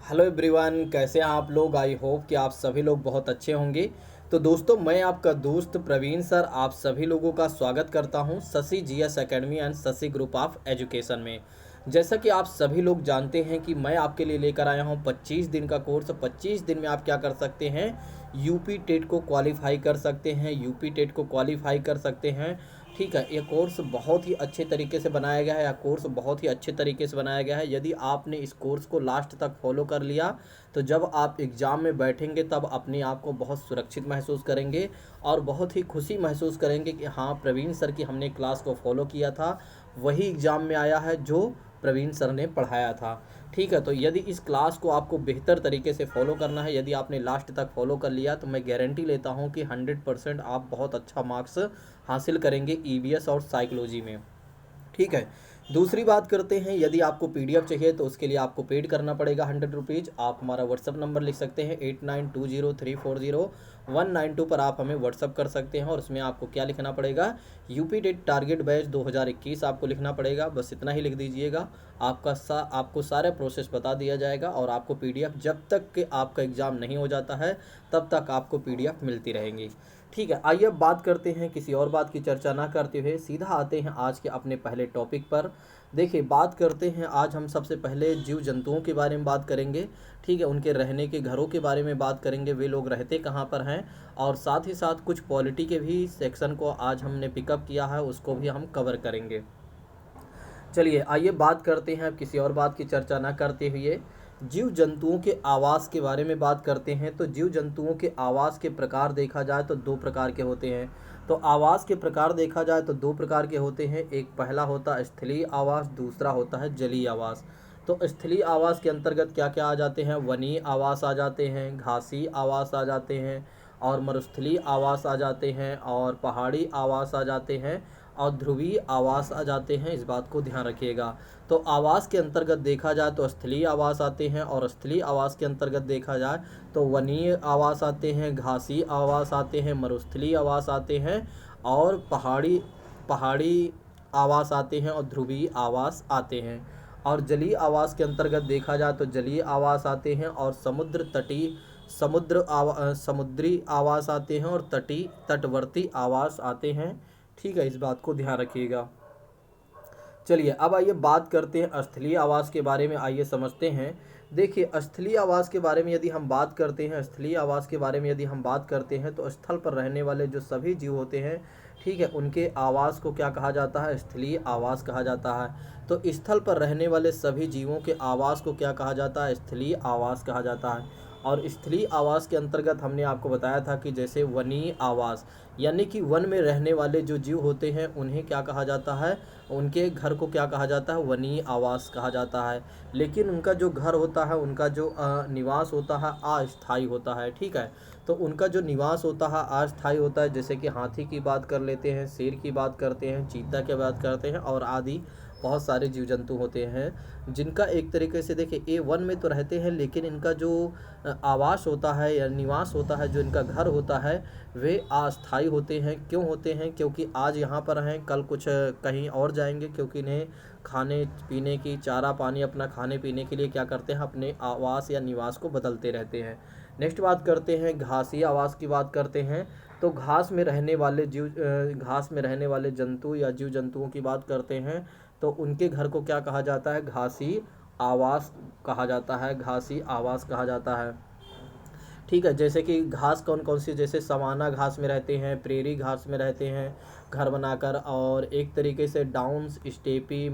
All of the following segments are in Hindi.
हेलो एवरीवन, कैसे हैं आप लोग। आई होप कि आप सभी लोग बहुत अच्छे होंगे। तो दोस्तों, मैं आपका दोस्त प्रवीण सर आप सभी लोगों का स्वागत करता हूं Shashi GS academy and Shashi group of education में। जैसा कि आप सभी लोग जानते हैं कि मैं आपके लिए लेकर आया हूं 25 दिन का कोर्स। 25 दिन में आप क्या कर सकते हैं, यूपी टेट को क्वालिफाई कर सकते हैं, यूपी टेट को क्वालिफाई कर सकते हैं। ठीक है, ये कोर्स बहुत ही अच्छे तरीके से बनाया गया है। यह कोर्स बहुत ही अच्छे तरीके से बनाया गया है। यदि आपने इस कोर्स को लास्ट तक फॉलो कर लिया तो जब आप एग्ज़ाम में बैठेंगे तब अपने आप को बहुत सुरक्षित महसूस करेंगे और बहुत ही खुशी महसूस करेंगे कि हाँ, प्रवीण सर की हमने क्लास को फॉलो किया था, वही एग्ज़ाम में आया है जो प्रवीण सर ने पढ़ाया था। ठीक है, तो यदि इस क्लास को आपको बेहतर तरीके से फॉलो करना है, यदि आपने लास्ट तक फॉलो कर लिया तो मैं गारंटी लेता हूँ कि 100% आप बहुत अच्छा मार्क्स हासिल करेंगे ईवीएस और साइकोलॉजी में। ठीक है, दूसरी बात करते हैं, यदि आपको पीडीएफ चाहिए तो उसके लिए आपको पेड करना पड़ेगा 100 रुपीज़। आप हमारा व्हाट्सअप नंबर लिख सकते हैं 8920340192 पर आप हमें व्हाट्सअप कर सकते हैं। और उसमें आपको क्या लिखना पड़ेगा, यूपी टेट टारगेट बैच 2021 आपको लिखना पड़ेगा। बस इतना ही लिख दीजिएगा, आपको सारा प्रोसेस बता दिया जाएगा और आपको पीडीएफ जब तक कि आपका एग्ज़ाम नहीं हो जाता है तब तक आपको पीडीएफ मिलती रहेंगी। ठीक है, आइए अब बात करते हैं, किसी और बात की चर्चा ना करते हुए सीधा आते हैं आज के अपने पहले टॉपिक पर। देखिए, बात करते हैं आज हम सबसे पहले जीव जंतुओं के बारे में बात करेंगे। ठीक है, उनके रहने के घरों के बारे में बात करेंगे, वे लोग रहते कहाँ पर हैं। और साथ ही साथ कुछ पॉलिटी के भी सेक्शन को आज हमने पिकअप किया है, उसको भी हम कवर करेंगे। चलिए आइए बात करते हैं, अब किसी और बात की चर्चा ना करते हुए जीव जंतुओं के आवास के बारे में बात करते हैं। तो जीव जंतुओं के आवास के प्रकार देखा जाए तो दो प्रकार के होते हैं। तो आवास के प्रकार देखा जाए तो दो प्रकार के होते हैं। एक पहला होता है स्थलीय आवास, दूसरा होता है जलीय आवास। तो स्थलीय आवास के अंतर्गत क्या क्या आ जाते हैं, वनीय आवास आ जाते हैं, घासी आवास आ जाते हैं, और मरुस्थलीय आवास आ जाते हैं, और पहाड़ी आवास आ जाते हैं, और ध्रुवीय आवास आ जाते हैं। इस बात को ध्यान रखिएगा। तो आवास के अंतर्गत देखा जाए तो स्थलीय आवास आते हैं, और स्थलीय आवास के अंतर्गत देखा जाए तो वनीय आवास आते हैं, घासी आवास आते हैं, मरुस्थलीय आवास आते हैं, और पहाड़ी पहाड़ी आवास आते हैं, और ध्रुवीय आवास आते हैं। और जलीय आवास के अंतर्गत देखा जाए तो जलीय आवास आते हैं, और समुद्री आवास आते हैं, और तटवर्ती आवास आते हैं। ठीक है, इस बात को ध्यान रखिएगा। चलिए अब आइए बात करते हैं स्थलीय आवास के बारे में, आइए समझते हैं। देखिए, स्थलीय आवास के बारे में यदि हम बात करते हैं, स्थलीय आवास के बारे में यदि हम बात करते हैं तो स्थल पर रहने वाले जो सभी जीव होते हैं, ठीक है, उनके आवास को क्या कहा जाता है, स्थलीय आवास कहा जाता है। तो स्थल पर रहने वाले सभी जीवों के आवास को क्या कहा जाता है, स्थलीय आवास कहा जाता है। और स्थलीय आवास के अंतर्गत हमने आपको बताया था कि जैसे वनीय आवास, यानी कि वन में रहने वाले जो जीव होते हैं उन्हें क्या कहा जाता है, उनके घर को क्या कहा जाता है, वनीय आवास कहा जाता है। लेकिन उनका जो घर होता है, उनका जो निवास होता है, अस्थायी होता है। ठीक है, तो उनका जो निवास होता है अस्थायी होता है। जैसे कि हाथी की बात कर लेते हैं, शेर की बात करते हैं, चीता की बात करते हैं, और आदि बहुत सारे जीव जंतु होते हैं जिनका एक तरीके से देखिए ए वन में तो रहते हैं, लेकिन इनका जो आवास होता है या निवास होता है, जो इनका घर होता है, वे अस्थायी होते हैं। क्यों होते हैं, क्योंकि आज यहाँ पर हैं, कल कुछ कहीं और जाएंगे, क्योंकि इन्हें खाने पीने की, चारा पानी अपना खाने पीने के लिए क्या करते हैं, अपने आवास या निवास को बदलते रहते हैं। नेक्स्ट बात करते हैं, घासी आवास की बात करते हैं। तो घास में रहने वाले जंतु या जीव जंतुओं की बात करते हैं, तो उनके घर को क्या कहा जाता है, घासी आवास कहा जाता है, घासी आवास कहा जाता है। ठीक है, जैसे कि घास कौन कौन सी, जैसे सवाना घास में रहते हैं, प्रेरी घास में रहते हैं घर बनाकर, और एक तरीके से डाउन्स, स्टेपी,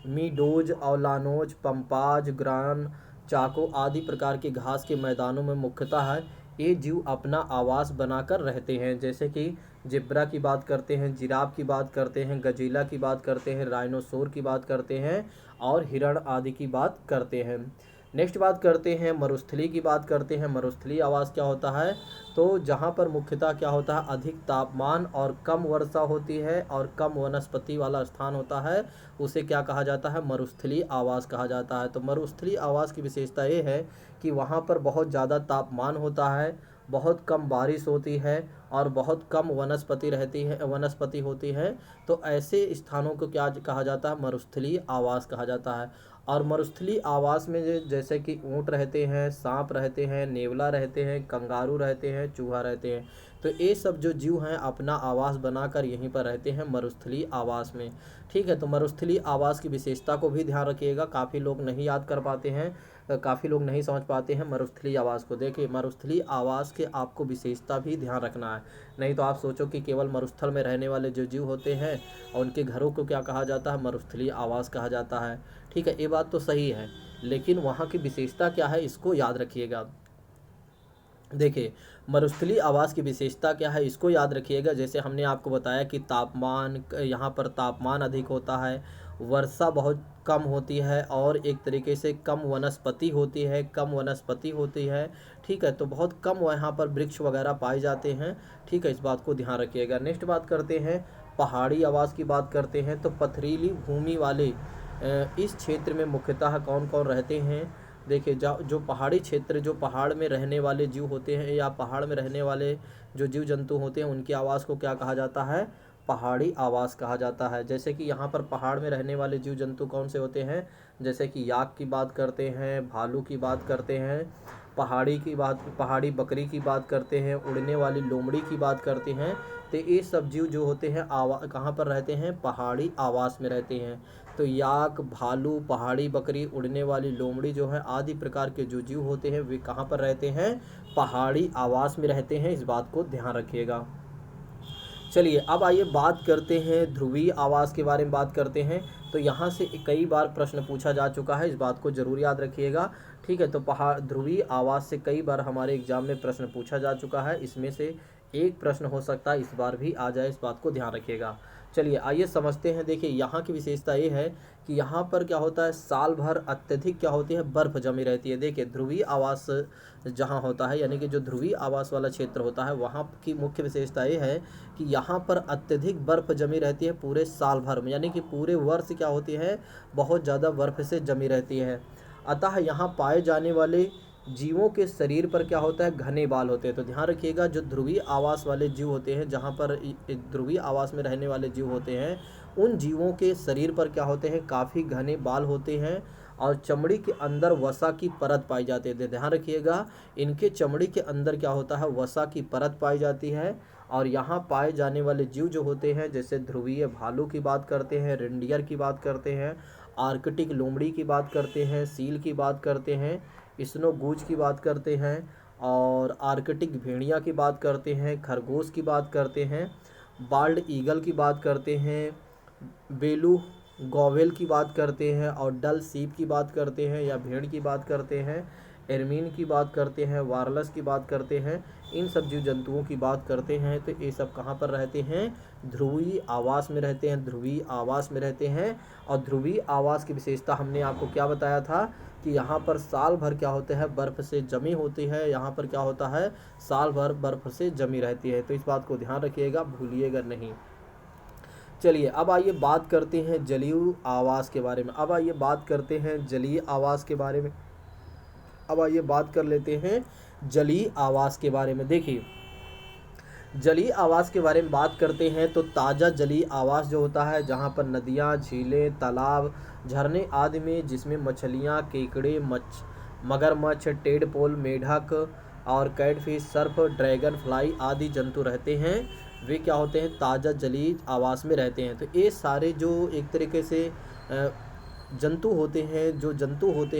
मीडोज, औलानोज, पंपाज, ग्रान, चाको आदि प्रकार के घास के मैदानों में मुख्यतः है ये जीव अपना आवास बनाकर रहते हैं। जैसे कि जिब्रा की बात करते हैं, जिराफ की बात करते हैं, गजीला की बात करते हैं, राइनोसोर की बात करते हैं, और हिरण आदि की बात करते हैं। नेक्स्ट बात करते हैं, मरुस्थली की बात करते हैं। मरुस्थली आवास क्या होता है, तो जहाँ पर मुख्यतः क्या होता है, अधिक तापमान और कम वर्षा होती है और कम वनस्पति वाला स्थान होता है, उसे क्या कहा जाता है, मरुस्थली आवास कहा जाता है। तो मरुस्थली आवास की विशेषता ये है कि वहाँ पर बहुत ज़्यादा तापमान होता है, बहुत कम बारिश होती है और बहुत कम वनस्पति होती है, तो ऐसे स्थानों को क्या कहा जाता है? मरुस्थलीय आवास कहा जाता है। और मरुस्थलीय आवास में जैसे कि ऊँट रहते हैं, सांप रहते हैं, नेवला रहते हैं, कंगारू रहते हैं, चूहा रहते हैं, तो ये सब जो जीव हैं अपना आवास बनाकर यहीं पर रहते हैं मरुस्थलीय आवास में। ठीक है, तो मरुस्थलीय आवास की विशेषता को भी ध्यान रखिएगा, काफ़ी लोग नहीं याद कर पाते हैं, काफ़ी लोग नहीं समझ पाते हैं मरुस्थलीय आवास को। देखिए, मरुस्थलीय आवास के आपको विशेषता भी ध्यान रखना है, नहीं तो आप सोचो कि केवल मरुस्थल में रहने वाले जो जीव होते हैं और उनके घरों को क्या कहा जाता है? मरुस्थलीय आवास कहा जाता है। ठीक है, ये बात तो सही है, लेकिन वहाँ की विशेषता क्या है इसको याद रखिएगा। देखिए, मरुस्थलीय आवास की विशेषता क्या है इसको याद रखिएगा। जैसे हमने आपको बताया कि तापमान, यहाँ पर तापमान अधिक होता है, वर्षा बहुत कम होती है और एक तरीके से कम वनस्पति होती है। ठीक है, तो बहुत कम यहाँ पर वृक्ष वगैरह पाए जाते हैं। ठीक है, इस बात को ध्यान रखिएगा। नेक्स्ट बात करते हैं, पहाड़ी आवास की बात करते हैं। तो पथरीली भूमि वाले इस क्षेत्र में मुख्यतः कौन कौन रहते हैं? देखिए, जो पहाड़ी क्षेत्र, जो पहाड़ में रहने वाले जीव होते हैं या पहाड़ में रहने वाले जो जीव जंतु होते हैं उनकी आवाज़ को क्या कहा जाता है? पहाड़ी आवास कहा जाता है। जैसे कि यहाँ पर पहाड़ में रहने वाले जीव जंतु कौन से होते हैं? जैसे कि याक की बात करते हैं, भालू की बात करते हैं, पहाड़ी बकरी की बात करते हैं, उड़ने वाली लोमड़ी की बात करते हैं। तो ये सब जीव जो होते हैं कहाँ पर रहते हैं? पहाड़ी आवास में रहते हैं। तो याक, भालू, पहाड़ी बकरी, उड़ने वाली लोमड़ी जो है आदि प्रकार के जो जीव होते हैं वे कहाँ पर रहते हैं? पहाड़ी आवास में रहते हैं। इस बात को ध्यान रखिएगा। चलिए, अब आइए बात करते हैं ध्रुवीय आवास के बारे में बात करते हैं। तो यहाँ से कई बार प्रश्न पूछा जा चुका है, इस बात को जरूर याद रखिएगा। ठीक है, तो ध्रुवीय आवास से कई बार हमारे एग्जाम में प्रश्न पूछा जा चुका है, इसमें से एक प्रश्न हो सकता है इस बार भी आ जाए, इस बात को ध्यान रखिएगा। चलिए आइए समझते हैं। देखिए, यहाँ की विशेषता ये है कि यहाँ पर क्या होता है? साल भर अत्यधिक क्या होती है? बर्फ जमी रहती है। देखिए, ध्रुवीय आवास जहाँ होता है, यानी कि जो ध्रुवीय आवास वाला क्षेत्र होता है, वहाँ की मुख्य विशेषता ये है कि यहाँ पर अत्यधिक बर्फ जमी रहती है पूरे साल भर में, यानी कि पूरे वर्ष क्या होती है? बहुत ज़्यादा बर्फ से जमी रहती है। अतः यहाँ पाए जाने वाले जीवों के शरीर पर क्या होता है? घने बाल होते हैं। तो ध्यान रखिएगा, जो ध्रुवीय आवास वाले जीव होते हैं, जहाँ पर ध्रुवीय आवास में रहने वाले जीव होते हैं, उन जीवों के शरीर पर क्या होते हैं? काफ़ी घने बाल होते हैं और चमड़ी के अंदर वसा की परत पाई जाती है। ध्यान रखिएगा, इनके चमड़ी के अंदर क्या होता है? वसा की परत पाई जाती है। और यहाँ पाए जाने वाले जीव जो होते हैं, जैसे ध्रुवीय भालू की बात करते हैं, रेंडियर की बात करते हैं, आर्कटिक लोमड़ी की बात करते हैं, सील की बात करते हैं, स्नो गूज की बात करते हैं, और आर्कटिक भेड़िया की बात करते हैं, खरगोश की बात करते हैं, बाल्ड ईगल की बात करते हैं, बेलू गॉवेल की बात करते हैं, और डल सीप की बात करते हैं या भेड़ की बात करते हैं, एरमीन की बात करते हैं, वारलस की बात करते हैं। इन सब जीव जंतुओं की बात करते हैं। तो ये सब कहाँ पर रहते हैं? ध्रुवीय आवास में रहते हैं, ध्रुवीय आवास में रहते हैं। और ध्रुवीय आवास की विशेषता हमने आपको क्या बताया था कि यहाँ पर साल भर क्या होते हैं? बर्फ़ से जमी होती है। यहाँ पर क्या होता है? साल भर बर्फ़ से जमी रहती है। तो इस बात को ध्यान रखिएगा, भूलिएगा नहीं। चलिए, अब आइए बात करते हैं जलीय आवास के बारे में। अब आइए बात कर लेते हैं जलीय आवास के बारे में। देखिए, जलीय आवास के बारे में बात करते हैं तो ताज़ा जलीय आवास जो होता है, जहाँ पर नदियाँ, झीलें, तालाब, झरने आदि में, जिसमें मछलियाँ, केकड़े, मगरमच्छ, टेडपोल, मेढक और कैटफिश, सर्प, ड्रैगन फ्लाई आदि जंतु रहते हैं, वे क्या होते हैं? ताज़ा जलीय आवास में रहते हैं। तो ये सारे जो एक तरीके से जंतु होते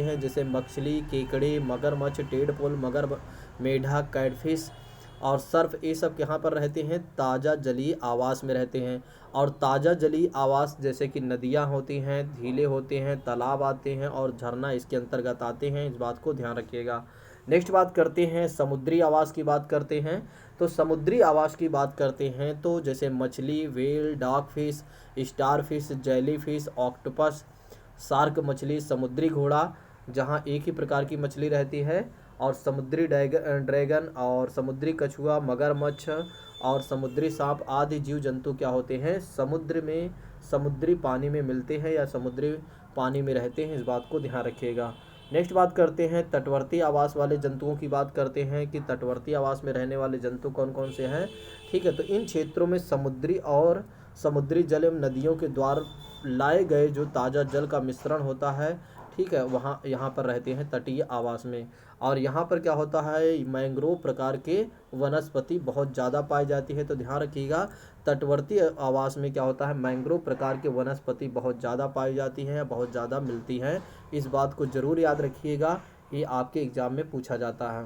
हैं, जैसे मछली, केकड़े, मगरमच्छ, टेडपोल, मेढक, कैटफिश और सर्प, ये सब यहाँ पर रहते हैं? ताज़ा जलीय आवास में रहते हैं। और ताज़ा जलीय आवास जैसे कि नदियाँ होती हैं, झीलें होते हैं, तालाब आते हैं और झरना इसके अंतर्गत आते हैं। इस बात को ध्यान रखिएगा। नेक्स्ट बात करते हैं समुद्री आवास की बात करते हैं। तो समुद्री आवास की बात करते हैं तो जैसे मछली, whale, dogfish, starfish, jellyfish, octopus, shark मछली, समुद्री घोड़ा, जहाँ एक ही प्रकार की मछली रहती है, और समुद्री ड्रैगन और समुद्री कछुआ, मगरमच्छ और समुद्री सांप आदि जीव जंतु क्या होते हैं? समुद्री पानी में मिलते हैं या समुद्री पानी में रहते हैं। इस बात को ध्यान रखिएगा। नेक्स्ट बात करते हैं तटवर्ती आवास वाले जंतुओं की बात करते हैं कि तटवर्ती आवास में रहने वाले जंतु कौन कौन से हैं। ठीक है, तो इन क्षेत्रों में समुद्री जल एवं नदियों के द्वारा लाए गए जो ताज़ा जल का मिश्रण होता है, ठीक है, वहाँ यहाँ पर रहते हैं तटीय आवास में। और यहाँ पर क्या होता है, मैंग्रोव प्रकार के वनस्पति बहुत ज़्यादा पाई जाती है। तो ध्यान रखिएगा, तटवर्ती आवास में क्या होता है, मैंग्रोव प्रकार के वनस्पति बहुत ज़्यादा पाई जाती हैं, बहुत ज़्यादा मिलती हैं। इस बात को ज़रूर याद रखिएगा, ये आपके एग्ज़ाम में पूछा जाता है।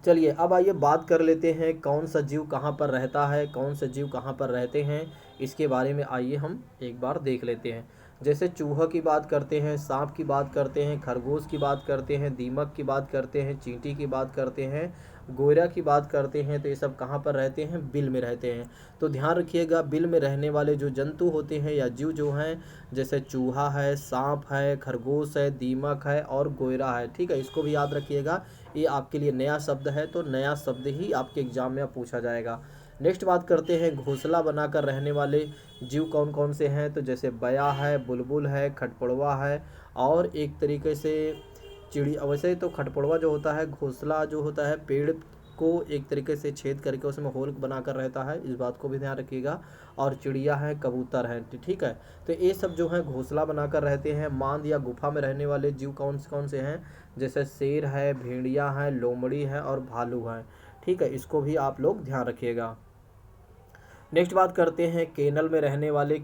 चलिए अब आइए बात कर लेते हैं कौन सा जीव कहाँ पर रहता है, कौन से जीव कहाँ पर रहते हैं, इसके बारे में आइए हम एक बार देख लेते हैं। जैसे चूहा की बात करते हैं, सांप की बात करते हैं, खरगोश की बात करते हैं, दीमक की बात करते हैं, चींटी की बात करते हैं, गोरा की बात करते हैं, तो ये सब कहाँ पर रहते हैं, बिल में रहते हैं। तो ध्यान रखिएगा, बिल में रहने वाले जो जंतु होते हैं या जीव जो हैं, जैसे चूहा है, सांप है, खरगोश है, दीमक है और गोरा है, ठीक है, इसको भी याद रखिएगा। ये आपके लिए नया शब्द है, तो नया शब्द ही आपके एग्जाम में पूछा जाएगा। नेक्स्ट बात करते हैं घोंसला बनाकर रहने वाले जीव कौन कौन से हैं। तो जैसे बया है, बुलबुल है, खटपड़वा है और एक तरीके से चिड़िया। वैसे तो खटपड़वा जो होता है, घोंसला जो होता है, पेड़ को एक तरीके से छेद करके उसमें होल बनाकर रहता है, इस बात को भी ध्यान रखिएगा। और चिड़िया है, कबूतर है, ठीक है। तो ये सब जो है घोंसला बनाकर रहते हैं। मांद या गुफा में रहने वाले जीव कौन से हैं, जैसे शेर है, भेड़िया है, लोमड़ी है और भालू है, ठीक है, इसको भी आप लोग ध्यान रखिएगा। नेक्स्ट बात करते हैं केनल में रहने वाले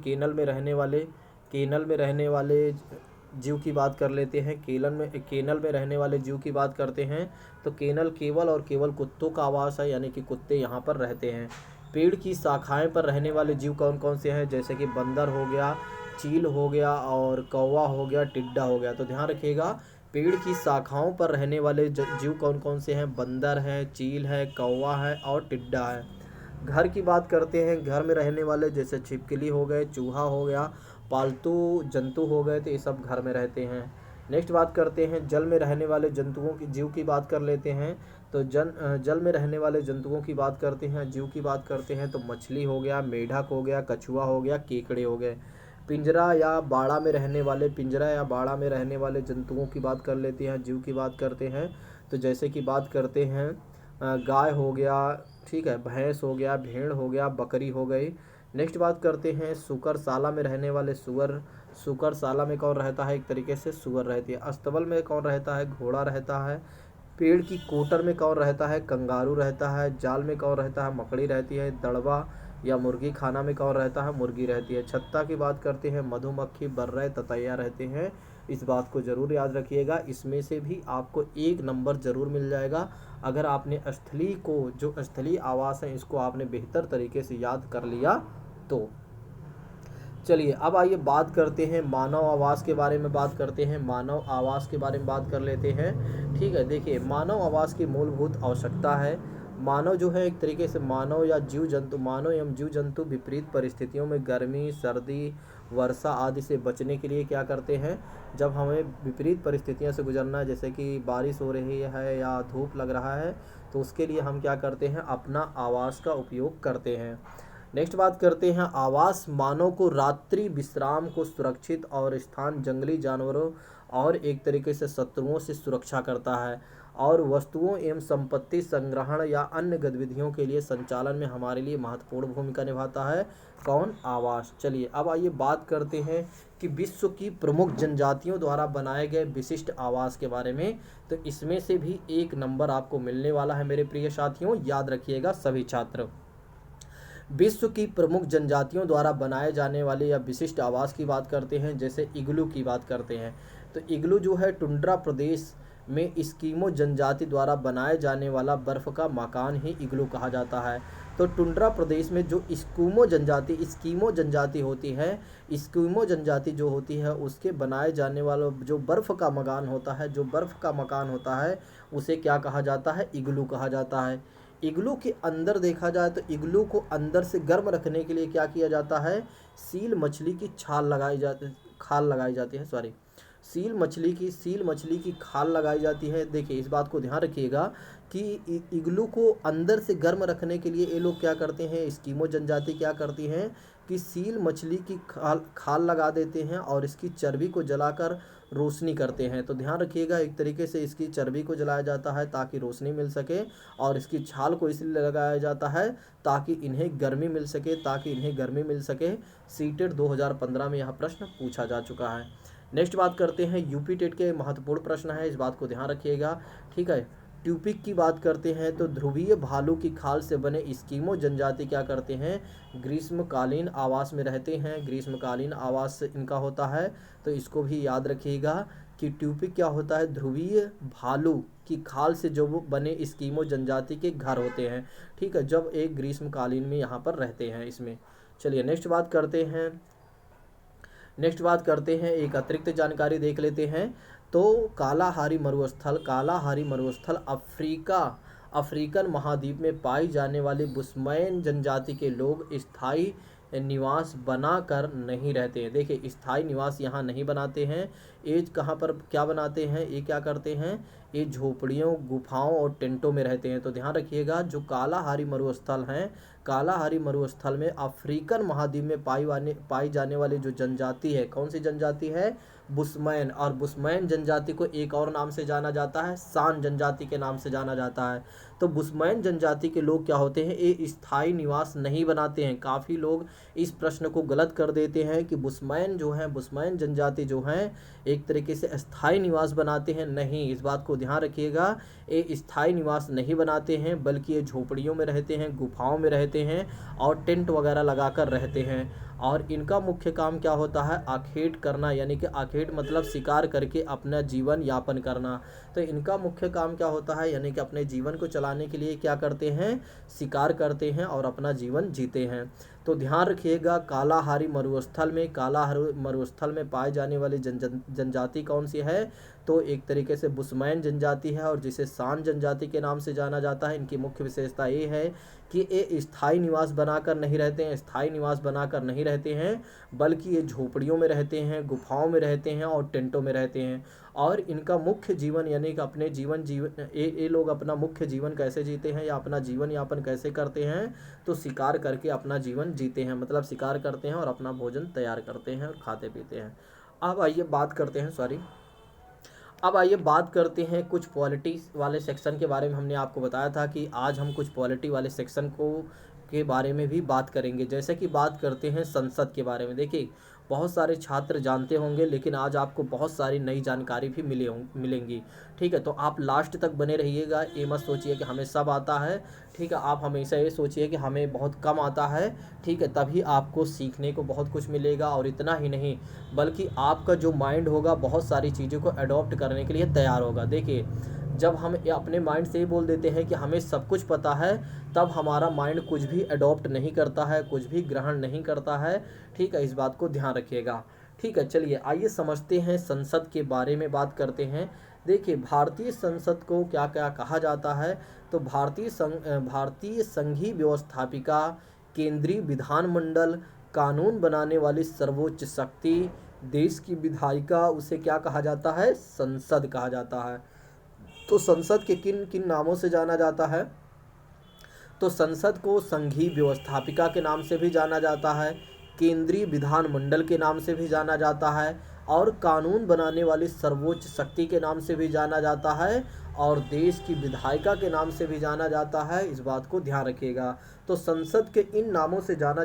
जीव की बात कर लेते हैं। केनल में रहने वाले जीव की बात करते हैं। तो केनल केवल और केवल कुत्तों का आवास है, यानी कि कुत्ते यहाँ पर रहते हैं। पेड़ की शाखाएं पर रहने वाले जीव कौन कौन से हैं, जैसे कि बंदर हो गया, चील हो गया और कौवा हो गया, टिड्डा हो गया। तो ध्यान रखिएगा, पेड़ की शाखाओं पर रहने वाले जीव कौन कौन से हैं, बंदर है, चील है, कौवा है और टिड्डा है। घर की बात करते हैं, घर में रहने वाले जैसे छिपकली हो गए, चूहा हो गया, पालतू जंतु हो गए, तो ये सब घर में रहते हैं। नेक्स्ट बात करते हैं जल में रहने वाले जंतुओं की जीव की बात कर लेते हैं। तो जल में रहने वाले जंतुओं की बात करते हैं, जीव की बात करते हैं। तो मछली हो गया, मेढक हो गया, कछुआ हो गया, केकड़े हो गए। पिंजरा या बाड़ा में रहने वाले जंतुओं की बात कर लेते हैं, जीव की बात करते हैं। तो जैसे कि बात करते हैं गाय हो गया, ठीक है, भैंस हो गया, भेड़ हो गया, बकरी हो गई। नेक्स्ट बात करते हैं सुकरशाला में रहने वाले सुअर। सुकरशाला में कौन रहता है, एक तरीके से सुअर रहती है। अस्तबल में कौन रहता है, घोड़ा रहता है। पेड़ की कोटर में कौन रहता है, कंगारू रहता है। जाल में कौन रहता है, मकड़ी रहती है। दड़बा या मुर्गी खाना में कौन रहता है, मुर्गी रहती है। छत्ता की बात करते हैं, मधुमक्खी, बर्रे, ततैया रहते हैं। इस बात को ज़रूर याद रखिएगा, इसमें से भी आपको 1 नंबर ज़रूर मिल जाएगा अगर आपने स्थलीय आवास है इसको आपने बेहतर तरीके से याद कर लिया तो। चलिए अब आइए बात करते हैं मानव आवास के बारे में बात कर लेते हैं। ठीक है, देखिए मानव आवास की मूलभूत आवश्यकता है। मानव जो है एक तरीके से मानव एवं जीव जंतु विपरीत परिस्थितियों में गर्मी, सर्दी, वर्षा आदि से बचने के लिए क्या करते हैं, जब हमें विपरीत परिस्थितियों से गुजरना है, जैसे कि बारिश हो रही है या धूप लग रहा है, तो उसके लिए हम क्या करते हैं, अपना आवास का उपयोग करते हैं। नेक्स्ट बात करते हैं आवास मानव को रात्रि विश्राम को सुरक्षित और स्थान जंगली जानवरों और एक तरीके से शत्रुओं से सुरक्षा करता है और वस्तुओं एवं संपत्ति संग्रहण या अन्य गतिविधियों के लिए संचालन में हमारे लिए महत्वपूर्ण भूमिका निभाता है। कौन, आवास। चलिए अब आइए बात करते हैं कि विश्व की प्रमुख जनजातियों द्वारा बनाए गए विशिष्ट आवास के बारे में। तो इसमें से भी 1 नंबर आपको मिलने वाला है मेरे प्रिय साथियों, याद रखिएगा सभी छात्र। विश्व की प्रमुख जनजातियों द्वारा बनाए जाने वाले या विशिष्ट आवास की बात करते हैं, जैसे इग्लू की बात करते हैं। तो इग्लू जो है टुंड्रा प्रदेश में एस्किमो जनजाति द्वारा बनाए जाने वाला बर्फ़ का मकान ही इग्लू कहा जाता है। तो टुंड्रा प्रदेश में जो एस्किमो जनजाति होती है उसके बनाए जाने वाला जो बर्फ़ का मकान होता है उसे क्या कहा जाता है, इग्लू कहा जाता है। इग्लू के अंदर देखा जाए तो इग्लू को अंदर से गर्म रखने के लिए क्या किया जाता है, सील मछली की खाल लगाई जाती है। देखिए इस बात को ध्यान रखिएगा कि इग्लू को अंदर से गर्म रखने के लिए ये लोग क्या करते हैं, एस्किमो जनजाति क्या करती हैं कि सील मछली की खाल खाल लगा देते हैं और इसकी चर्बी को जलाकर रोशनी करते हैं। तो ध्यान रखिएगा, एक तरीके से इसकी चर्बी को जलाया जाता है ताकि रोशनी मिल सके, और इसकी छाल को इसलिए लगाया जाता है ताकि इन्हें गर्मी मिल सके। सीटेट 2015 में यह प्रश्न पूछा जा चुका है। नेक्स्ट बात करते हैं, यूपी टेट के महत्वपूर्ण प्रश्न है, इस बात को ध्यान रखिएगा। ठीक है, ट्यूपिक की बात करते हैं तो ध्रुवीय भालू की खाल से बने एस्किमो जनजाति क्या करते हैं, ग्रीष्मकालीन आवास में रहते हैं। ग्रीष्मकालीन आवास इनका होता है, तो इसको भी याद रखिएगा कि ट्यूपिक क्या होता है, ध्रुवीय भालू की खाल से जो वो बने एस्किमो जनजाति के घर होते हैं। ठीक है, जब एक ग्रीष्मकालीन में यहाँ पर रहते हैं इसमें। चलिए नेक्स्ट बात करते हैं, एक अतिरिक्त जानकारी देख लेते हैं। तो कालाहारी मरुस्थल अफ्रीकन महाद्वीप में पाई जाने वाली बुश्मैन जनजाति के लोग स्थायी निवास बनाकर नहीं रहते हैं। देखिए, स्थायी निवास यहाँ नहीं बनाते हैं। ये कहाँ पर क्या बनाते हैं, ये क्या करते हैं, ये झोपड़ियों, गुफाओं और टेंटों में रहते हैं। तो ध्यान रखिएगा, जो कालाहारी मरुस्थल हैं, कालाहारी मरुस्थल में अफ्रीकन महाद्वीप में पाई जाने वाली जो जनजाति है, कौन सी जनजाति है, बुश्मैन। और बुश्मैन जनजाति को एक और नाम से जाना जाता है, सान जनजाति के नाम से जाना जाता है। तो बुश्मैन जनजाति के लोग क्या होते हैं, ये स्थायी निवास नहीं बनाते हैं। काफ़ी लोग इस प्रश्न को गलत कर देते हैं कि बुश्मैन जनजाति जो हैं एक तरीके से स्थायी निवास बनाते हैं। नहीं, इस बात को ध्यान रखिएगा, ये स्थायी निवास नहीं बनाते हैं, बल्कि ये झोपड़ियों में रहते हैं, गुफाओं में रहते हैं और टेंट वगैरह लगाकर रहते हैं। और इनका मुख्य काम क्या होता है, आखेट करना, यानी कि आखेट मतलब शिकार करके अपना जीवन यापन करना। तो इनका मुख्य काम क्या होता है, यानी कि अपने जीवन को चलाने के लिए क्या करते हैं, शिकार करते हैं और अपना जीवन जीते हैं। तो ध्यान रखिएगा, कालाहारी मरुस्थल में पाए जाने वाली जनजाति कौन सी है, तो एक तरीके से बुश्मैन जनजाति है, और जिसे सान जनजाति के नाम से जाना जाता है। इनकी मुख्य विशेषता ये है कि ये स्थायी निवास बनाकर नहीं रहते हैं, बल्कि ये झोपड़ियों में रहते हैं, गुफाओं में रहते हैं और टेंटों में रहते हैं। और इनका मुख्य जीवन, यानी कि अपने ये लोग अपना मुख्य जीवन कैसे जीते हैं या अपना जीवन यापन कैसे करते हैं, तो शिकार करके अपना जीवन जीते हैं। मतलब शिकार करते हैं और अपना भोजन तैयार करते हैं और खाते पीते हैं। अब आइए बात करते हैं कुछ पॉलिटी वाले सेक्शन के बारे में। हमने आपको बताया था कि आज हम कुछ पॉलिटी वाले सेक्शन के बारे में भी बात करेंगे। जैसे कि बात करते हैं संसद के बारे में। देखिए, बहुत सारे छात्र जानते होंगे, लेकिन आज आपको बहुत सारी नई जानकारी भी मिलेंगी। ठीक है, तो आप लास्ट तक बने रहिएगा। ये मत सोचिए कि हमें सब आता है। ठीक है, आप हमेशा ये सोचिए कि हमें बहुत कम आता है। ठीक है, तभी आपको सीखने को बहुत कुछ मिलेगा। और इतना ही नहीं, बल्कि आपका जो माइंड होगा बहुत सारी चीज़ों को अडॉप्ट करने के लिए तैयार होगा। देखिए, जब हम अपने माइंड से ही बोल देते हैं कि हमें सब कुछ पता है, तब हमारा माइंड कुछ भी अडॉप्ट नहीं करता है, कुछ भी ग्रहण नहीं करता है। ठीक है, इस बात को ध्यान रखिएगा। ठीक है, चलिए आइए समझते हैं, संसद के बारे में बात करते हैं। देखिए, भारतीय संसद को क्या क्या कहा जाता है, तो भारतीय संघीय व्यवस्थापिका, केंद्रीय विधानमंडल, कानून बनाने वाली सर्वोच्च शक्ति, देश की विधायिका, उसे क्या कहा जाता है, संसद कहा जाता है। तो संसद के किन किन नामों से जाना जाता है, तो संसद को संघीय व्यवस्थापिका के नाम से भी जाना जाता है, केंद्रीय विधानमंडल के नाम से भी जाना जाता है, और कानून बनाने वाली सर्वोच्च शक्ति के नाम से भी जाना जाता है, और देश की विधायिका के नाम से भी जाना जाता है। इस बात को ध्यान रखिएगा। तो संसद के इन नामों से जाना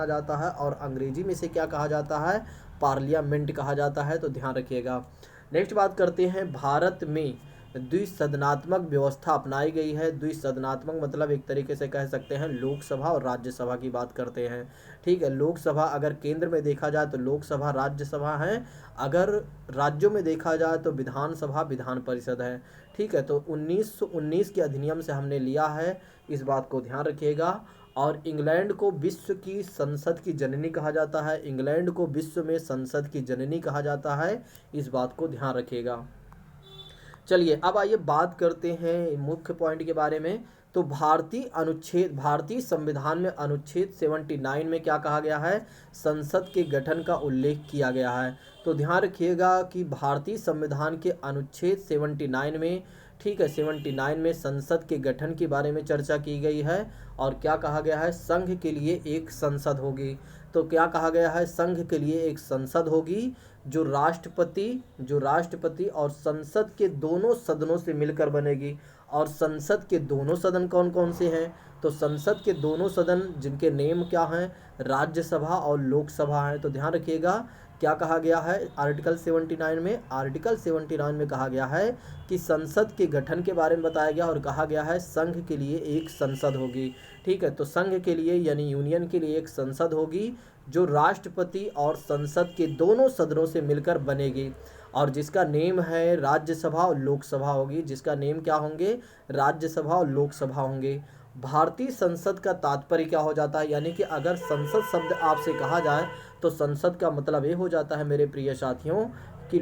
जाता है, और अंग्रेजी में से क्या कहा जाता है, पार्लियामेंट कहा जाता है। तो ध्यान रखिएगा। नेक्स्ट बात करते हैं, भारत में द्विसदनात्मक व्यवस्था अपनाई गई है। द्विसदनात्मक मतलब एक तरीके से कह सकते हैं लोकसभा और राज्यसभा की बात करते हैं। ठीक है, लोकसभा अगर केंद्र में देखा जाए तो लोकसभा राज्यसभा है, अगर राज्यों में देखा जाए तो विधानसभा विधान परिषद है। ठीक है, तो 1919 के अधिनियम से हमने लिया है, इस बात को ध्यान रखिएगा। और इंग्लैंड को विश्व की संसद की जननी कहा जाता है, इंग्लैंड को विश्व में संसद की जननी कहा जाता है, इस बात को ध्यान रखिएगा। चलिए अब आइए बात करते हैं मुख्य पॉइंट के बारे में। तो भारतीय संविधान में अनुच्छेद 79 में क्या कहा गया है, संसद के गठन का उल्लेख किया गया है। तो ध्यान रखिएगा कि भारतीय संविधान के अनुच्छेद 79 में ठीक है। 79 में संसद के गठन के बारे में चर्चा की गई है और क्या कहा गया है, संघ के लिए एक संसद होगी। तो क्या कहा गया है, संघ के लिए एक संसद होगी जो राष्ट्रपति और संसद के दोनों सदनों से मिलकर बनेगी। और संसद के दोनों सदन कौन कौन से हैं, तो संसद के दोनों सदन जिनके नेम क्या हैं, राज्यसभा और लोकसभा हैं। तो ध्यान रखिएगा क्या कहा गया है आर्टिकल 79 में, आर्टिकल 79 में कहा गया है कि संसद के गठन के बारे में बताया गया और कहा गया है संघ के लिए एक संसद होगी। ठीक है, तो संघ के लिए यानी यूनियन के लिए एक संसद होगी जो राष्ट्रपति और संसद के दोनों सदनों से मिलकर बनेगी और जिसका नेम है राज्यसभा और लोकसभा होगी, जिसका नेम क्या होंगे, राज्यसभा और लोकसभा होंगे। भारतीय संसद का तात्पर्य क्या हो जाता है, यानी कि अगर संसद शब्द आपसे कहा जाए तो संसद का मतलब ये हो जाता है मेरे प्रिय साथियों कि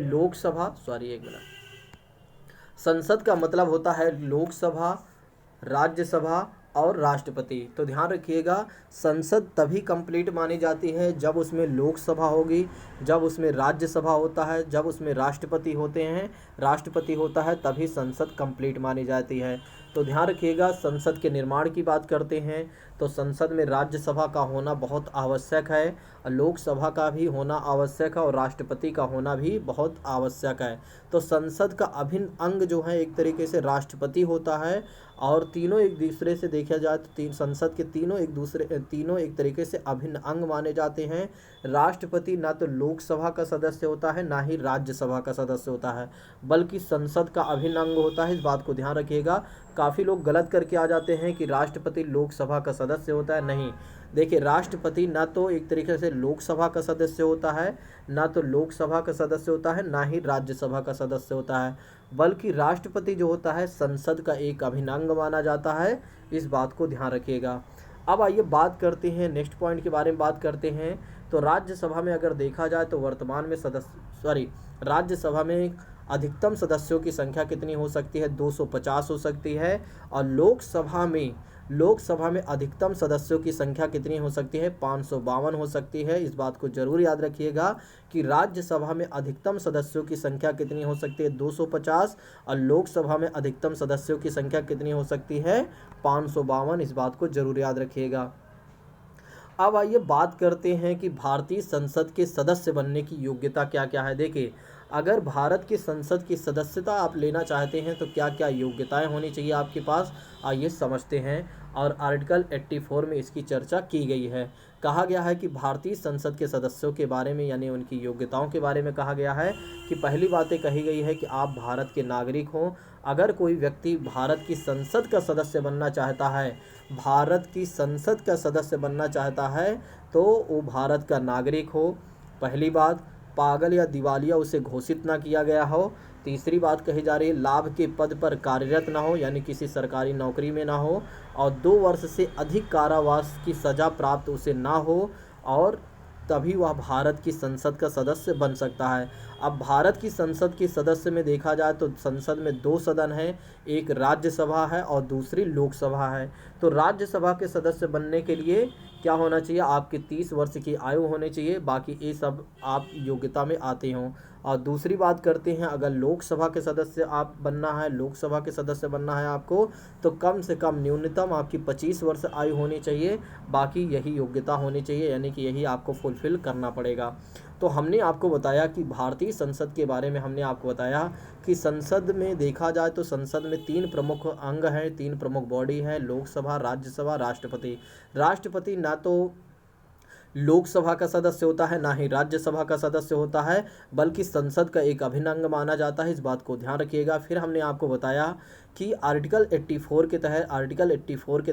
संसद का मतलब होता है लोकसभा, राज्यसभा और राष्ट्रपति। तो ध्यान रखिएगा संसद तभी कंप्लीट मानी जाती है जब उसमें लोकसभा होगी, जब उसमें राज्यसभा होता है, जब उसमें राष्ट्रपति होता है, तभी संसद कंप्लीट मानी जाती है। तो ध्यान रखिएगा संसद के निर्माण की बात करते हैं तो संसद में राज्यसभा का होना बहुत आवश्यक है, लोकसभा का भी होना आवश्यक है और राष्ट्रपति का होना भी बहुत आवश्यक है। तो संसद का अभिन्न अंग जो है एक तरीके से राष्ट्रपति होता है और तीनों एक दूसरे से देखा जाए तो संसद के तीनों एक तरीके से अभिन्न अंग माने जाते हैं। राष्ट्रपति ना तो लोकसभा का सदस्य होता है ना ही राज्यसभा का सदस्य होता है, बल्कि संसद का अभिन्न अंग होता है। इस बात को ध्यान रखिएगा। काफ़ी लोग गलत करके आ जाते हैं कि राष्ट्रपति लोकसभा का सदस्य होता है, नहीं। देखिए राष्ट्रपति ना तो एक तरीके से लोकसभा का सदस्य होता है, ना तो लोकसभा का सदस्य होता है, ना ही राज्यसभा का सदस्य होता है, बल्कि राष्ट्रपति जो होता है संसद का एक अभिन्न अंग माना जाता है। इस बात को ध्यान रखिएगा। अब आइए बात करते हैं नेक्स्ट पॉइंट के बारे में बात करते हैं। तो राज्यसभा में अगर देखा जाए तो वर्तमान में राज्यसभा में अधिकतम सदस्यों की संख्या कितनी हो सकती है, 250 हो सकती है। और लोकसभा में अधिकतम सदस्यों की संख्या कितनी हो सकती है, 552 हो सकती है। इस बात को जरूर याद रखिएगा कि राज्यसभा में अधिकतम सदस्यों की संख्या कितनी हो सकती है, 250, और लोकसभा में अधिकतम सदस्यों की संख्या कितनी हो सकती है, 552। इस बात को जरूर याद रखिएगा। अब आइए बात करते हैं कि भारतीय संसद के सदस्य बनने की योग्यता क्या क्या है। देखिए अगर भारत की संसद की सदस्यता आप लेना चाहते हैं तो क्या क्या योग्यताएं होनी चाहिए आपके पास, आइए समझते हैं। और आर्टिकल 84 में इसकी चर्चा की गई है। कहा गया है कि भारतीय संसद के सदस्यों के बारे में यानी उनकी योग्यताओं के बारे में कहा गया है कि पहली बातें कही गई है कि आप भारत के नागरिक हों। अगर कोई व्यक्ति भारत की संसद का सदस्य बनना चाहता है, तो वो भारत का नागरिक हो। पहली बात, पागल या दिवालिया उसे घोषित ना किया गया हो। तीसरी बात कही जा रही है लाभ के पद पर कार्यरत ना हो, यानी किसी सरकारी नौकरी में ना हो, और 2 वर्ष से अधिक कारावास की सज़ा प्राप्त उसे ना हो, और तभी वह भारत की संसद का सदस्य बन सकता है। अब भारत की संसद के सदस्य में देखा जाए तो संसद में 2 सदन हैं, एक राज्यसभा है और दूसरी लोकसभा है। तो राज्यसभा के सदस्य बनने के लिए क्या होना चाहिए, आपकी 30 वर्ष की आयु होनी चाहिए, बाकी ये सब आप योग्यता में आते हों। और दूसरी बात करते हैं, अगर लोकसभा के सदस्य बनना है आपको, तो कम से कम न्यूनतम आपकी 25 वर्ष आयु होनी चाहिए, बाकी यही योग्यता होनी चाहिए, यानी कि यही आपको फुलफिल करना पड़ेगा। तो हमने आपको बताया कि भारतीय संसद के बारे में हमने आपको बताया कि संसद में देखा जाए तो संसद में 3 प्रमुख अंग हैं, 3 प्रमुख बॉडी हैं, लोकसभा, राज्यसभा, राष्ट्रपति। राष्ट्रपति ना तो लोकसभा का सदस्य होता है ना ही राज्यसभा का सदस्य होता है, बल्कि संसद का एक अभिन्न अंग माना जाता है। इस बात को ध्यान रखिएगा। फिर हमने आपको बताया कि आर्टिकल 84 के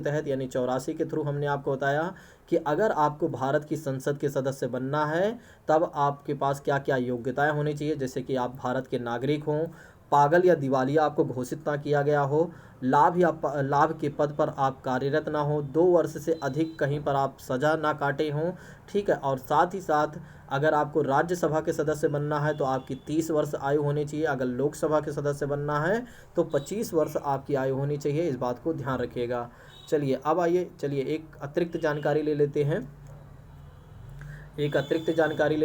तहत यानी 84 के थ्रू हमने आपको बताया कि अगर आपको भारत की संसद के सदस्य बनना है तब आपके पास क्या क्या योग्यताएं होनी चाहिए, जैसे कि आप भारत के नागरिक हों, पागल या दिवालिया आपको घोषित ना किया गया हो, लाभ के पद पर आप कार्यरत ना हो, 2 वर्ष से अधिक कहीं पर आप सज़ा ना काटे हों, ठीक है। और साथ ही साथ अगर आपको राज्यसभा के सदस्य बनना है तो आपकी 30 वर्ष आयु होनी चाहिए, अगर लोकसभा के सदस्य बनना है तो 25 वर्ष आपकी आयु होनी चाहिए। इस बात को ध्यान रखिएगा। चलिए अब आइए एक अतिरिक्त जानकारी ले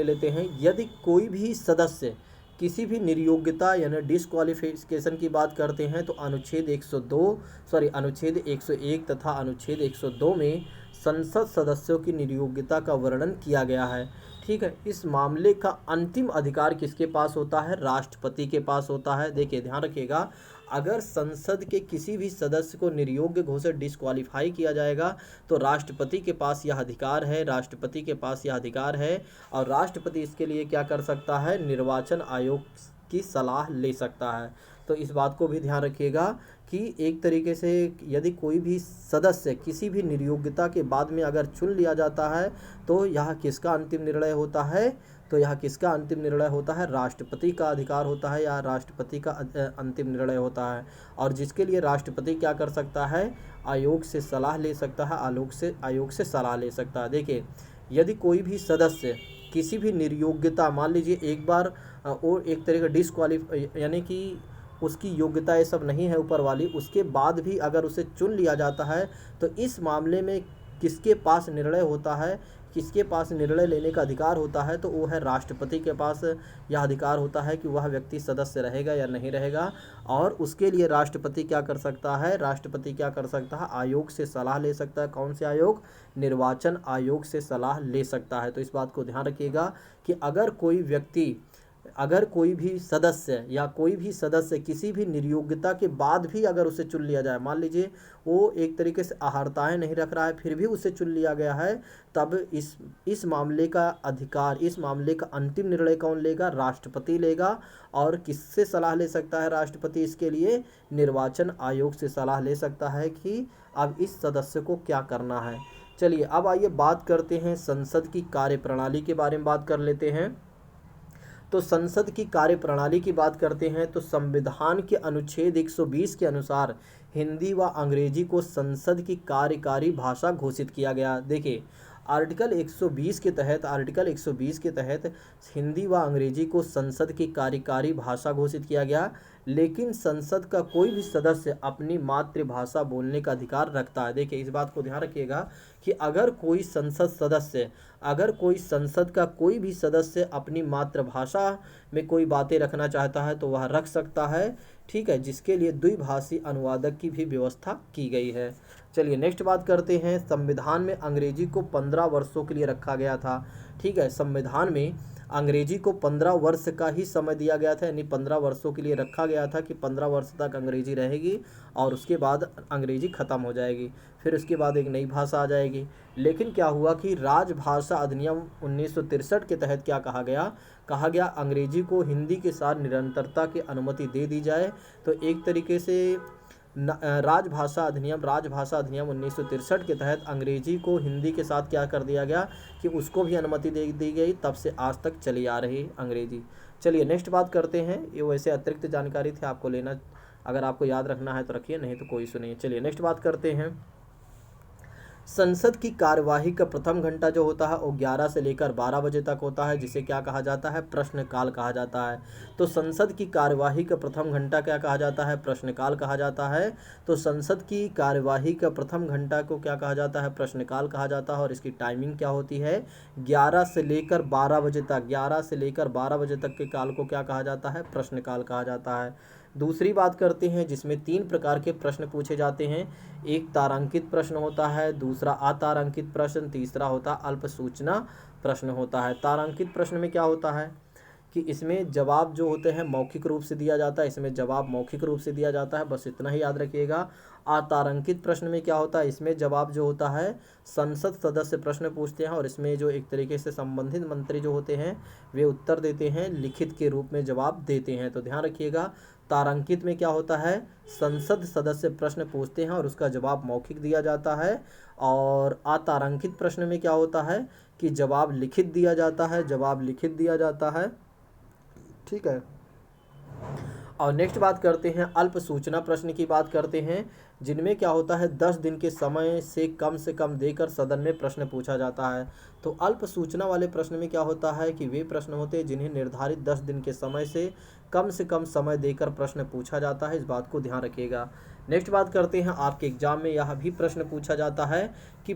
लेते हैं। यदि कोई भी सदस्य किसी भी निर्योग्यता यानी डिसक्वालिफिकेशन की बात करते हैं तो अनुच्छेद 101 तथा अनुच्छेद 102 में संसद सदस्यों की निर्योग्यता का वर्णन किया गया है। ठीक है, इस मामले का अंतिम अधिकार किसके पास होता है? राष्ट्रपति के पास होता है। देखिए ध्यान रखिएगा, अगर संसद के किसी भी सदस्य को निर्योग्य घोषित डिस्क्वालीफाई किया जाएगा तो राष्ट्रपति के पास यह अधिकार है, राष्ट्रपति के पास यह अधिकार है। और राष्ट्रपति इसके लिए क्या कर सकता है? निर्वाचन आयोग की सलाह ले सकता है। तो इस बात को भी ध्यान रखिएगा कि एक तरीके से यदि कोई भी सदस्य किसी भी निर्योग्यता के बाद में अगर चुन लिया जाता है तो यह किसका अंतिम निर्णय होता है? तो यह किसका अंतिम निर्णय होता है? राष्ट्रपति का अधिकार होता है या राष्ट्रपति का अंतिम निर्णय होता है। और जिसके लिए राष्ट्रपति क्या कर सकता है? आयोग से सलाह ले सकता है, आयोग से सलाह ले सकता है। देखिए, यदि कोई भी सदस्य किसी भी निर्योग्यता, मान लीजिए एक बार और एक तरह का डिसक्वालीफाई यानी कि उसकी योग्यता ये सब नहीं है ऊपर वाली, उसके बाद भी अगर उसे चुन लिया जाता है तो इस मामले में किसके पास निर्णय होता है, किसके पास निर्णय लेने का अधिकार होता है? तो वो है राष्ट्रपति के पास यह अधिकार होता है कि वह व्यक्ति सदस्य रहेगा या नहीं रहेगा। और उसके लिए राष्ट्रपति क्या कर सकता है? राष्ट्रपति क्या कर सकता है? आयोग से सलाह ले सकता है। कौन से आयोग? निर्वाचन आयोग से सलाह ले सकता है। तो इस बात को ध्यान रखिएगा कि अगर कोई भी सदस्य किसी भी निर्योग्यता के बाद भी अगर उसे चुन लिया जाए, मान लीजिए वो एक तरीके से अहर्ताएं नहीं रख रहा है फिर भी उसे चुन लिया गया है, तब इस मामले का अधिकार, इस मामले का अंतिम निर्णय कौन लेगा? राष्ट्रपति लेगा। और किससे सलाह ले सकता है राष्ट्रपति? इसके लिए निर्वाचन आयोग से सलाह ले सकता है कि अब इस सदस्य को क्या करना है। चलिए अब आइए बात करते हैं संसद की कार्यप्रणाली के बारे में बात कर लेते हैं। तो संसद की कार्यप्रणाली की बात करते हैं तो संविधान के अनुच्छेद 120 के अनुसार हिंदी व अंग्रेजी को संसद की कार्यकारी भाषा घोषित किया गया। देखिए आर्टिकल 120 के तहत हिंदी व अंग्रेजी को संसद की कार्यकारी भाषा घोषित किया गया, लेकिन संसद का कोई भी सदस्य अपनी मातृभाषा बोलने का अधिकार रखता है। देखिए इस बात को ध्यान रखिएगा कि अगर कोई संसद का कोई भी सदस्य अपनी मातृभाषा में कोई बातें रखना चाहता है तो वह रख सकता है। ठीक है, जिसके लिए द्विभाषी अनुवादक की भी व्यवस्था की गई है। चलिए नेक्स्ट बात करते हैं। संविधान में अंग्रेजी को 15 वर्षों के लिए रखा गया था। ठीक है, संविधान में अंग्रेजी को 15 वर्ष का ही समय दिया गया था, यानी 15 वर्षों के लिए रखा गया था कि 15 वर्ष तक अंग्रेजी रहेगी और उसके बाद अंग्रेजी ख़त्म हो जाएगी, फिर उसके बाद एक नई भाषा आ जाएगी। लेकिन क्या हुआ कि राजभाषा अधिनियम 1963 के तहत क्या कहा गया अंग्रेजी को हिंदी के साथ निरंतरता की अनुमति दे दी जाए। तो एक तरीके से राजभाषा अधिनियम 1963 के तहत अंग्रेजी को हिंदी के साथ क्या कर दिया गया कि उसको भी अनुमति दे दी गई, तब से आज तक चली आ रही अंग्रेजी। चलिए नेक्स्ट बात करते हैं। ये वैसे अतिरिक्त जानकारी थी, आपको लेना, अगर आपको याद रखना है तो रखिए, नहीं तो कोई सुनिए। चलिए नेक्स्ट बात करते हैं। संसद की कार्यवाही का प्रथम घंटा जो होता है वो 11 से लेकर 12 बजे तक होता है, जिसे क्या कहा जाता है? प्रश्नकाल कहा जाता है। तो संसद की कार्यवाही का प्रथम घंटा क्या कहा जाता है? प्रश्नकाल कहा जाता है। तो संसद की कार्यवाही का प्रथम घंटा को क्या कहा जाता है? प्रश्नकाल कहा जाता है। और इसकी टाइमिंग क्या होती है? 11 से लेकर 12 बजे तक, 11 से लेकर 12 बजे तक के काल को क्या कहा जाता है? प्रश्नकाल कहा जाता है। दूसरी बात करते हैं जिसमें 3 प्रकार के प्रश्न पूछे जाते हैं। एक तारांकित प्रश्न होता है, दूसरा अतारांकित प्रश्न, तीसरा होता है अल्प सूचना प्रश्न होता है। तारांकित प्रश्न में क्या होता है कि इसमें जवाब जो होते हैं मौखिक रूप से दिया जाता है, इसमें जवाब मौखिक रूप से दिया जाता है, बस इतना ही याद रखिएगा। अतारांकित प्रश्न में क्या होता है? इसमें जवाब जो होता है संसद सदस्य प्रश्न पूछते हैं और इसमें जो एक तरीके से संबंधित मंत्री जो होते हैं वे उत्तर देते हैं, लिखित के रूप में जवाब देते हैं। तो ध्यान रखिएगा, तारांकित में क्या होता है? संसद सदस्य प्रश्न पूछते हैं और उसका जवाब मौखिक दिया जाता है। और अतारांकित प्रश्न में क्या होता है कि जवाब लिखित दिया जाता है, ठीक है। और नेक्स्ट बात करते हैं अल्प सूचना प्रश्न की बात करते हैं, जिनमें क्या होता है 10 दिन के समय से कम देकर सदन में प्रश्न पूछा जाता है। तो अल्प सूचना वाले प्रश्न में क्या होता है कि वे प्रश्न होते हैं जिन्हें निर्धारित 10 दिन के समय से कम समय देकर प्रश्न पूछा जाता है। इस बात को ध्यान रखिएगा। नेक्स्ट बात करते हैं, आपके एग्जाम में यह भी प्रश्न पूछा जाता है कि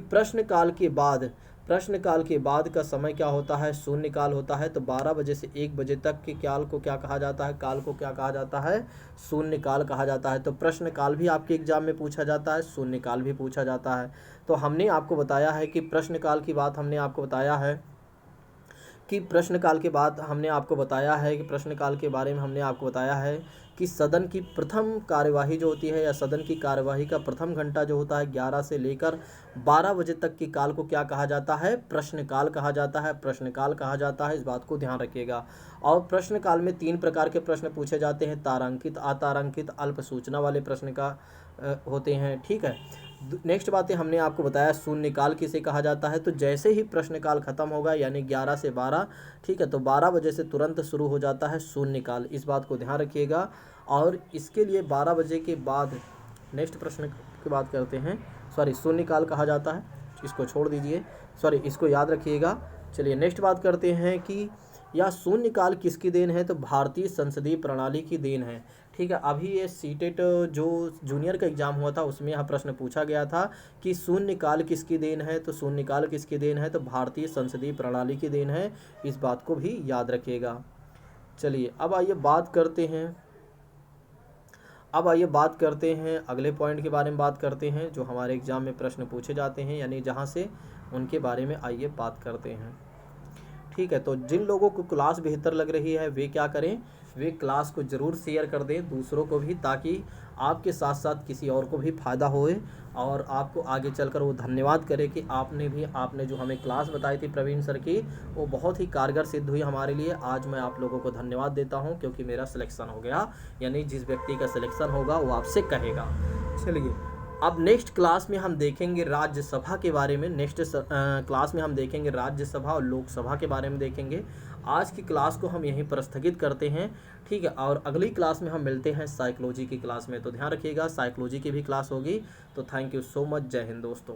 प्रश्नकाल के बाद का समय क्या होता है, शून्यकाल होता है। तो 12 बजे से 1 बजे तक के काल को क्या कहा जाता है, काल को क्या कहा जाता है, शून्यकाल कहा जाता है। तो प्रश्नकाल भी आपके एग्जाम में पूछा जाता है, शून्यकाल भी पूछा जाता है। तो हमने आपको बताया है कि प्रश्नकाल की बात हमने आपको बताया है कि प्रश्नकाल के बाद हमने आपको बताया है कि प्रश्नकाल के बारे में हमने आपको बताया है कि सदन की प्रथम कार्यवाही जो होती है या सदन की कार्यवाही का प्रथम घंटा जो होता है 11 से लेकर 12 बजे तक की काल को क्या कहा जाता है, प्रश्नकाल कहा जाता है, प्रश्नकाल कहा जाता है। इस बात को ध्यान रखिएगा। और प्रश्नकाल में 3 प्रकार के प्रश्न पूछे जाते हैं, तारांकित, अतारांकित, अल्प सूचना वाले प्रश्न का होते हैं। ठीक है, नेक्स्ट बातें हमने आपको बताया शून्यकाल किसे कहा जाता है। तो जैसे ही प्रश्नकाल खत्म होगा यानी 11 से 12, ठीक है, तो 12 बजे से तुरंत शुरू हो जाता है शून्यकाल। इस बात को ध्यान रखिएगा। और इसके लिए 12 बजे के बाद नेक्स्ट प्रश्न की बात करते हैं, सॉरी शून्यकाल कहा जाता है, इसको छोड़ दीजिए, सॉरी इसको याद रखिएगा। चलिए नेक्स्ट बात करते हैं कि यह शून्यकाल किसकी देन है। तो भारतीय संसदीय प्रणाली की देन है। ठीक है, अभी ये सीटेट जो जूनियर का एग्जाम हुआ था उसमें यह प्रश्न पूछा गया था कि शून्यकाल किसकी देन है। तो शून्यकाल किसकी देन है, तो भारतीय संसदीय प्रणाली की देन है। इस बात को भी याद रखिएगा। चलिए अब आइए बात करते हैं अगले पॉइंट के बारे में बात करते हैं जो हमारे एग्जाम में प्रश्न पूछे जाते हैं, यानी जहाँ से उनके बारे में आइए बात करते हैं। ठीक है, तो जिन लोगों को क्लास बेहतर लग रही है वे क्या करें, वे क्लास को ज़रूर शेयर कर दें दूसरों को भी, ताकि आपके साथ साथ किसी और को भी फ़ायदा होए और आपको आगे चलकर वो धन्यवाद करे कि आपने जो हमें क्लास बताई थी प्रवीण सर की, वो बहुत ही कारगर सिद्ध हुई हमारे लिए। आज मैं आप लोगों को धन्यवाद देता हूँ क्योंकि मेरा सिलेक्शन हो गया, यानी जिस व्यक्ति का सिलेक्शन होगा वो आपसे कहेगा। चलिए अब नेक्स्ट क्लास में हम देखेंगे राज्यसभा के बारे में। नेक्स्ट क्लास में हम देखेंगे राज्यसभा और लोकसभा के बारे में देखेंगे। आज की क्लास को हम यहीं पर स्थगित करते हैं। ठीक है, और अगली क्लास में हम मिलते हैं साइकोलॉजी की क्लास में। तो ध्यान रखिएगा, साइकोलॉजी की भी क्लास होगी। तो थैंक यू सो मच। जय हिंद दोस्तों।